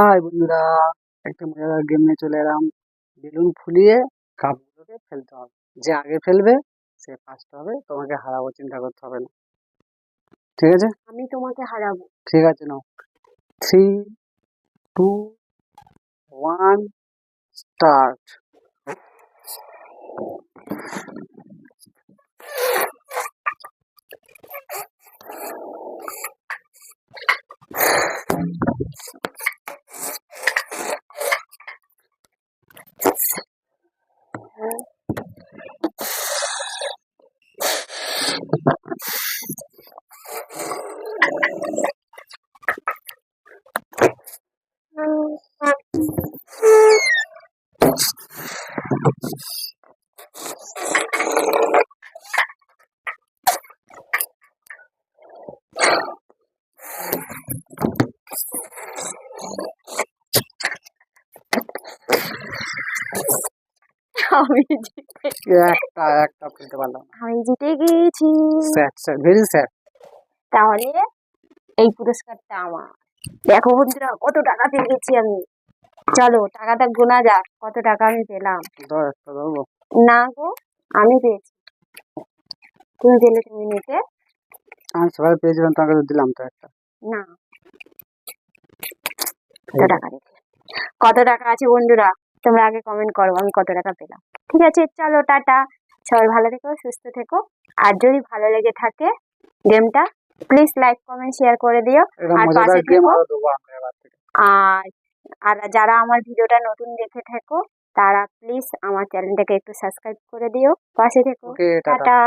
High বন্ধুরা, একটা মজাদার গেম নিয়ে চলে এলাম। বেলুন ফুলিয়ে কাপগুলোকে ফেলতে হবে। যে আগে ফেলবে সে ফার্স্ট হবে। তোমাকে হারাবো, চিন্তা করতে হবে না। ঠিক আছে? আমি তোমাকে হারাবো। ঠিক আছে, নাও। 3, 2, 1, স্টার্ট। আমি একটা ফেলতে পারলাম না। আমি জিতে গেছি। Sad, very sad. তাহলে এই পুরস্কারটা আমার। দেখো বন্ধুরা, কত টাকা পেয়ে গেছি আমি। চলো টাকাটা গোনা যাক, কত টাকা আমি পেলাম। ধরবো না গো, আমি পেয়েছি। তুমি পেলে, তুমি নিতে। আমি সবাই পেয়েছিলাম, তোমাকে তো দিলাম তো একটা। না, কত টাকা দেখে কত টাকা আছে বন্ধুরা, তোমরা আগে কমেন্ট করো আমি কত টাকা পেলাম। ঠিক আছে, চলো টাটা। সবাই ভালো থেকো, সুস্থ থেকো। আর যদি ভালো লেগে থাকে গেমটা, প্লিজ লাইক কমেন্ট শেয়ার করে দিও। আর পাশে থেকো। আর আর যারা আমার ভিডিওটা নতুন দেখে থাকো তারা প্লিজ আমার চ্যানেলটাকে একটু সাবস্ক্রাইব করে দিও, পাশে থেকো। ওকে, টাটা। টাটা।